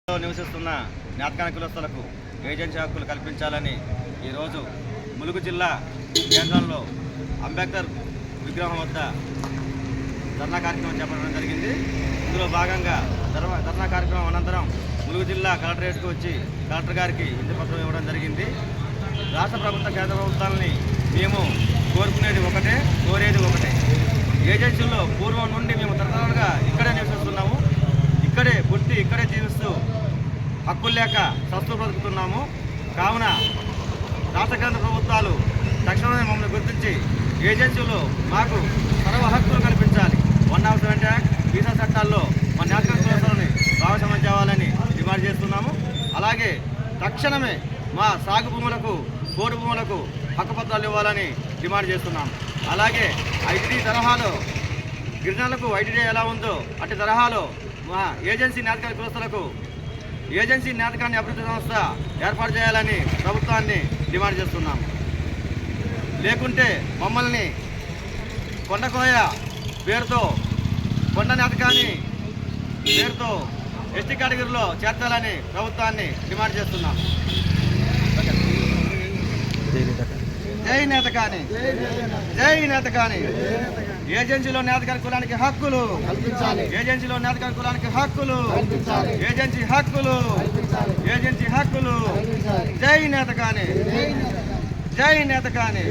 నివసిస్తున్న నేతకాని కులస్తులకు ఏజెన్సీ హక్కులు కల్పించాలని ఈరోజు ములుగు జిల్లా కేంద్రంలో అంబేద్కర్ విగ్రహం వద్ద ధర్నా కార్యక్రమం చేపట్టడం జరిగింది. ఇందులో భాగంగా ధర్నా కార్యక్రమం అనంతరం ములుగు జిల్లా కలెక్టరేట్కు వచ్చి కలెక్టర్ గారికి వినతి పత్రం ఇవ్వడం జరిగింది. రాష్ట్ర ప్రభుత్వ కేంద్ర ప్రభుత్వాలని మేము కోరుకునేది ఒకటే, కోరేది ఒకటే. ఏజెన్సీల్లో పూర్వం నుండి మేము తరతరాలుగా ఇక్కడే నివసిస్తున్నాము, ఇక్కడే పుట్టి ఇక్కడే జీవిస్తూ హక్కులు లేక సస్తు బ్రతుకుతున్నాము. కావున రాష్ట్ర కేంద్ర ప్రభుత్వాలు తక్షణమే మమ్మల్ని గుర్తించి ఏజెన్సీలో మాకు సర్వ హక్కులు కల్పించాలి. 107 యాక్ట్ వీసా చట్టాల్లో మా నేతకాని కులస్తులని భాగస్వామ్యం చేయాలని డిమాండ్ చేస్తున్నాము. అలాగే తక్షణమే మా సాగు భూములకు, పోడు భూములకు హక్కుపత్రాలు ఇవ్వాలని డిమాండ్ చేస్తున్నాము. అలాగే ఐటీడీ తరహాలో గిరిజనులకు ఐటీడీ ఎలా ఉందో అట్టి తరహాలో మా ఏజెన్సీ నేతకాని కులస్తులకు ఏజెన్సీ నేతకాని అభివృద్ధి సంస్థ ఏర్పాటు చేయాలని ప్రభుత్వాన్ని డిమాండ్ చేస్తున్నాము. లేకుంటే మమ్మల్ని కొండకోయ పేరుతో, కొండ నేతకాని పేరుతో ఎస్టీ కేటగిరీలో చేర్చాలని ప్రభుత్వాన్ని డిమాండ్ చేస్తున్నాం. జై నేతకాని, జై నేతకాని. ఏజెన్సీలో నేతకాని కులానికి హక్కులు, ఏజెన్సీలో నేతకాని కులానికి హక్కులు, ఏజెన్సీ హక్కులు, ఏజెన్సీ హక్కులు. జై నేతకాని, జై నేతకాని.